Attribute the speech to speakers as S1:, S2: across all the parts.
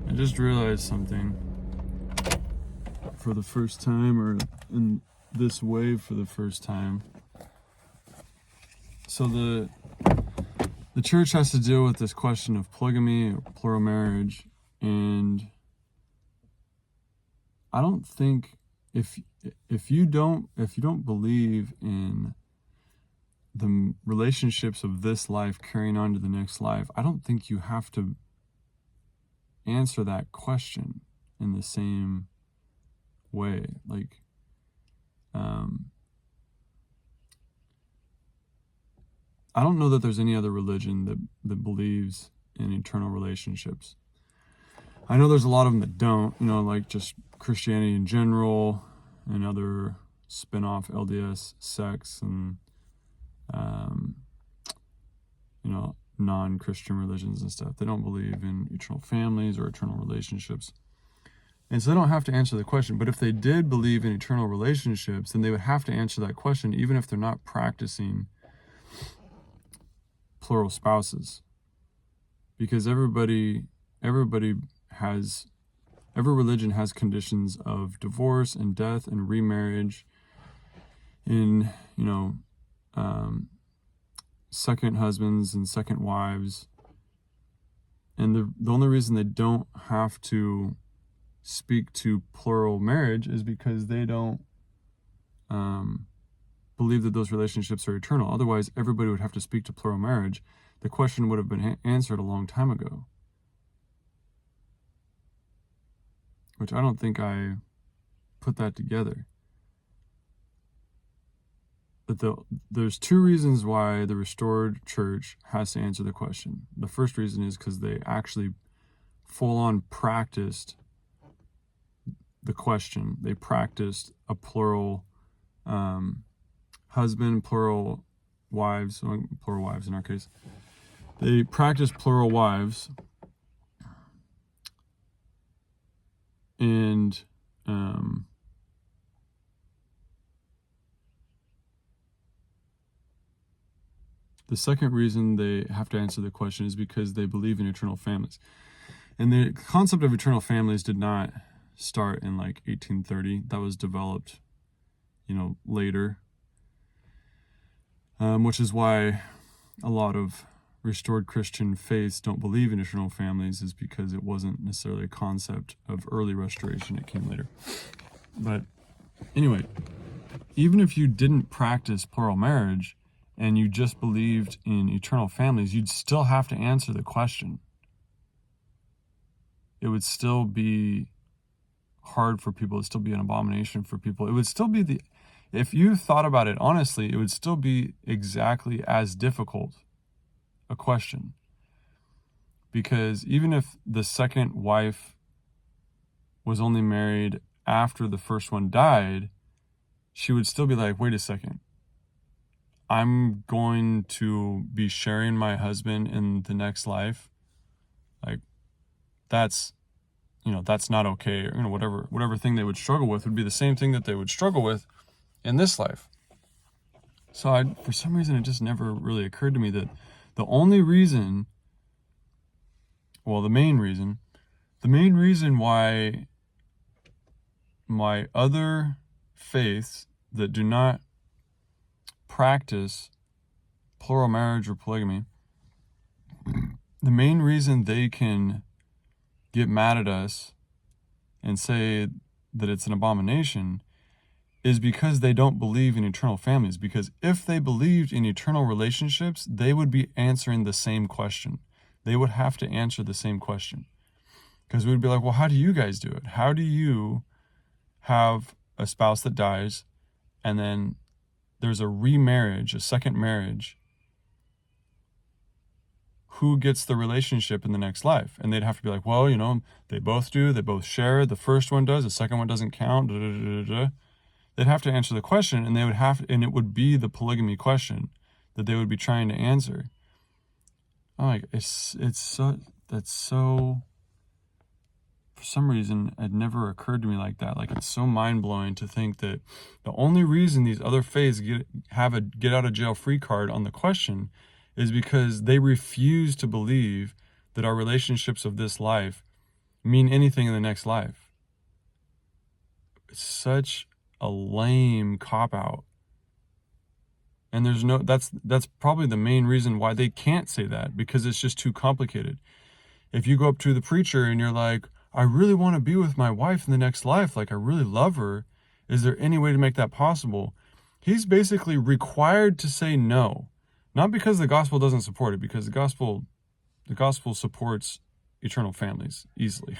S1: I just realized something for the first time, or in this way for the first time. So the church has to deal with this question of polygamy or plural marriage, and I don't think if you don't believe in the relationships of this life carrying on to the next life, I don't think you have to answer that question in the same way. Like, I don't know that there's any other religion that believes in eternal relationships. I know there's a lot of them that don't, like just Christianity in general and other spin-off LDS sects and, non-Christian religions and stuff. They don't believe in eternal families or eternal relationships. And so they don't have to answer the question. But if they did believe in eternal relationships, then they would have to answer that question even if they're not practicing plural spouses. Because every religion has conditions of divorce and death and remarriage in, second husbands and second wives. And the only reason they don't have to speak to plural marriage is because they don't believe that those relationships are eternal. Otherwise, everybody would have to speak to plural marriage. The question would have been answered a long time ago. Which I don't think I put that together. But there's two reasons why the restored church has to answer the question. The first reason is because they actually full-on practiced the question. They practiced a plural husband, plural wives in our case. They practiced plural wives, and the second reason they have to answer the question is because they believe in eternal families. And the concept of eternal families did not start in like 1830. That was developed, later. Which is why a lot of restored Christian faiths don't believe in eternal families, is because it wasn't necessarily a concept of early restoration. It came later. But anyway, even if you didn't practice plural marriage and you just believed in eternal families, you'd still have to answer the question. It would still be hard for people. It would still be an abomination for people. It would still be if you thought about it honestly, it would still be exactly as difficult a question. Because even if the second wife was only married after the first one died, she would still be like, wait a second, I'm going to be sharing my husband in the next life. Like, that's not okay. Or, whatever thing they would struggle with would be the same thing that they would struggle with in this life. So for some reason, it just never really occurred to me that the main reason why my other faiths that do not practice plural marriage or polygamy, the main reason they can get mad at us and say that it's an abomination is because they don't believe in eternal families. Because if they believed in eternal relationships, they would be answering the same question. They would have to answer the same question. Because we would be like, well, how do you guys do it? How do you have a spouse that dies and then there's a remarriage, a second marriage? Who gets the relationship in the next life? And they'd have to be like, well, they both do. They both share. The first one does. The second one doesn't count. They'd have to answer the question, and it would be the polygamy question that they would be trying to answer. I'm like, that's so, for some reason, it never occurred to me like that. Like, it's so mind-blowing to think that the only reason these other faiths have a get-out-of-jail-free card on the question is because they refuse to believe that our relationships of this life mean anything in the next life. It's such a lame cop-out. And that's probably the main reason why they can't say that, because it's just too complicated. If you go up to the preacher and you're like, I really want to be with my wife in the next life, like I really love her, is there any way to make that possible? He's basically required to say no. Not because the gospel doesn't support it, because the gospel supports eternal families easily.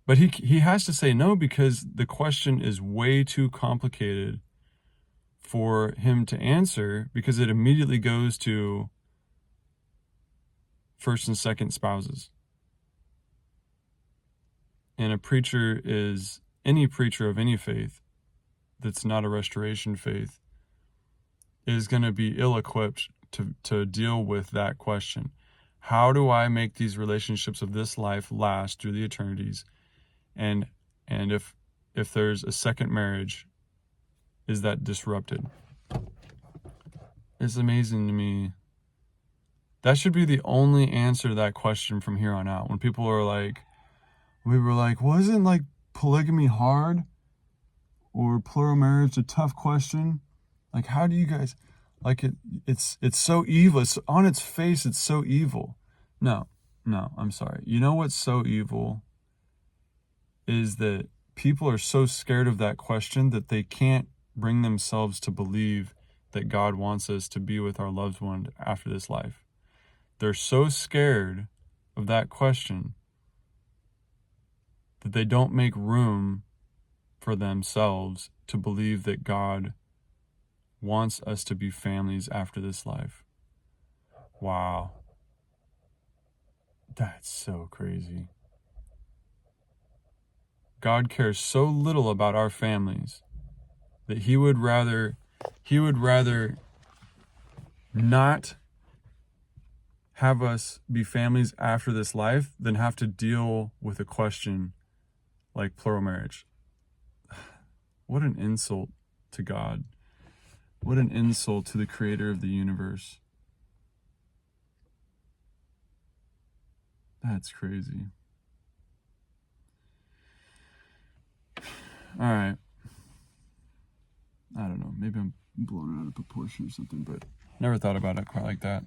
S1: But he has to say no because the question is way too complicated for him to answer, because it immediately goes to first and second spouses. And any preacher of any faith that's not a restoration faith is going to be ill-equipped to deal with that question. How do I make these relationships of this life last through the eternities? And if there's a second marriage, is that disrupted? It's amazing to me. That should be the only answer to that question from here on out. When people are like, we were like, wasn't like polygamy hard or plural marriage a tough question? Like, how do you guys, like, it's so evil. It's on its face. It's so evil. No, I'm sorry. You know what's so evil is that people are so scared of that question that they can't bring themselves to believe that God wants us to be with our loved one after this life. They're so scared of that question that they don't make room for themselves to believe that God wants us to be families after this life. Wow. That's so crazy. God cares so little about our families that he would rather not have us be families after this life than have to deal with a question like plural marriage. What an insult to God. What an insult to the creator of the universe. That's crazy. All right. I don't know. Maybe I'm blown out of proportion or something, but never thought about it quite like that.